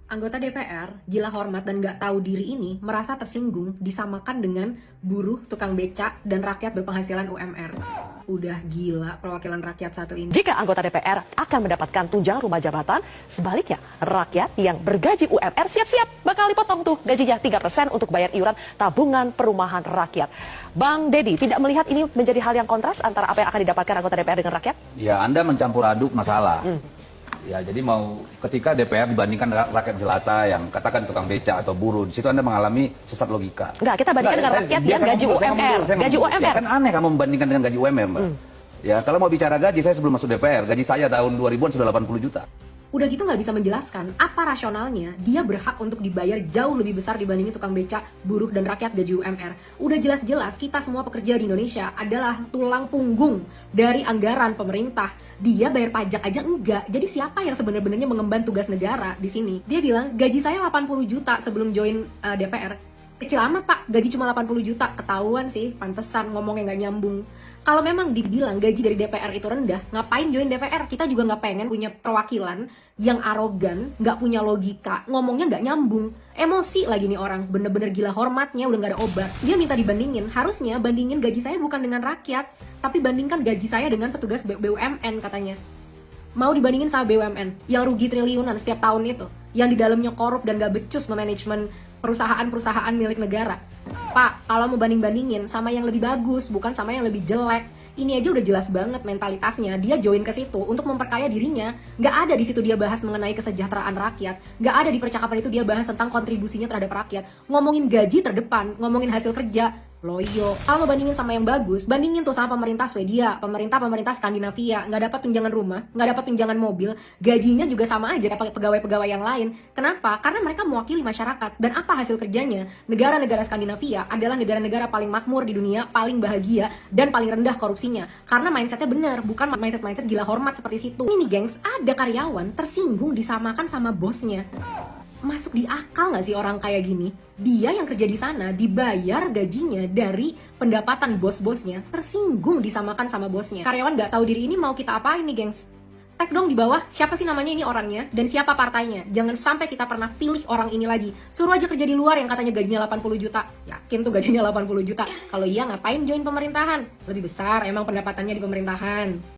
Anggota DPR, gila hormat dan gak tahu diri ini merasa tersinggung disamakan dengan buruh, tukang becak, dan rakyat berpenghasilan UMR. Udah gila perwakilan rakyat satu ini. Jika anggota DPR akan mendapatkan tunjangan rumah jabatan, sebaliknya rakyat yang bergaji UMR siap-siap bakal dipotong tuh gajinya 3% untuk bayar iuran tabungan perumahan rakyat. Bang Deddy, tidak melihat ini menjadi hal yang kontras antara apa yang akan didapatkan anggota DPR dengan rakyat? Ya, Anda mencampur aduk masalah. Ya, jadi ketika DPR dibandingkan rakyat jelata yang katakan tukang beca atau buruh, di situ Anda mengalami sesat logika. Enggak, kita bandingkan dengan rakyat yang gaji UMR. Gaji UMR. Ya, kan aneh kamu membandingkan dengan gaji UMR, Mbak. Ya, kalau mau bicara gaji, saya sebelum masuk DPR, gaji saya tahun 2000-an sudah 80 juta. Udah gitu nggak bisa menjelaskan apa rasionalnya dia berhak untuk dibayar jauh lebih besar dibandingin tukang becak, buruh, dan rakyat gaji UMR. Udah jelas-jelas kita semua pekerja di Indonesia adalah tulang punggung dari anggaran pemerintah. Dia bayar pajak aja enggak. Jadi siapa yang sebenarnya mengemban tugas negara di sini? Dia bilang gaji saya 80 juta sebelum join DPR. Kecil amat pak, gaji cuma 80 juta. Ketahuan sih, pantesan ngomongnya nggak nyambung. Kalau memang dibilang gaji dari DPR itu rendah, ngapain join DPR? Kita juga nggak pengen punya perwakilan yang arogan, nggak punya logika, ngomongnya nggak nyambung. Emosi lagi nih orang, bener-bener gila hormatnya udah nggak ada obat. Dia minta dibandingin, harusnya bandingin gaji saya bukan dengan rakyat, tapi bandingkan gaji saya dengan petugas BUMN katanya. Mau dibandingin sama BUMN yang rugi triliunan setiap tahun itu, yang di dalamnya korup dan gak becus manajemen perusahaan-perusahaan milik negara. Pak, kalau mau banding-bandingin sama yang lebih bagus, bukan sama yang lebih jelek. Ini aja udah jelas banget mentalitasnya. Dia join ke situ untuk memperkaya dirinya. Nggak ada di situ dia bahas mengenai kesejahteraan rakyat. Nggak ada di percakapan itu dia bahas tentang kontribusinya terhadap rakyat. Ngomongin gaji terdepan, ngomongin hasil kerja. Loyo, kalau mau bandingin sama yang bagus, bandingin tuh sama pemerintah Swedia, pemerintah Skandinavia, nggak dapat tunjangan rumah, nggak dapat tunjangan mobil, gajinya juga sama aja kayak pegawai-pegawai yang lain. Kenapa? Karena mereka mewakili masyarakat. Dan apa hasil kerjanya? Negara-negara Skandinavia adalah negara-negara paling makmur di dunia, paling bahagia, dan paling rendah korupsinya. Karena mindsetnya benar, bukan mindset gila hormat seperti situ. Ini nih gengs, ada karyawan tersinggung disamakan sama bosnya. Masuk di akal nggak sih orang kayak gini? Dia yang kerja di sana dibayar gajinya dari pendapatan bos-bosnya, tersinggung disamakan sama bosnya. Karyawan nggak tahu diri ini mau kita apain nih gengs? Tag dong di bawah siapa sih namanya ini orangnya dan siapa partainya. Jangan sampai kita pernah pilih orang ini lagi. Suruh aja kerja di luar yang katanya gajinya 80 juta. Yakin tuh gajinya 80 juta? Kalau iya ngapain join pemerintahan? Lebih besar emang pendapatannya di pemerintahan.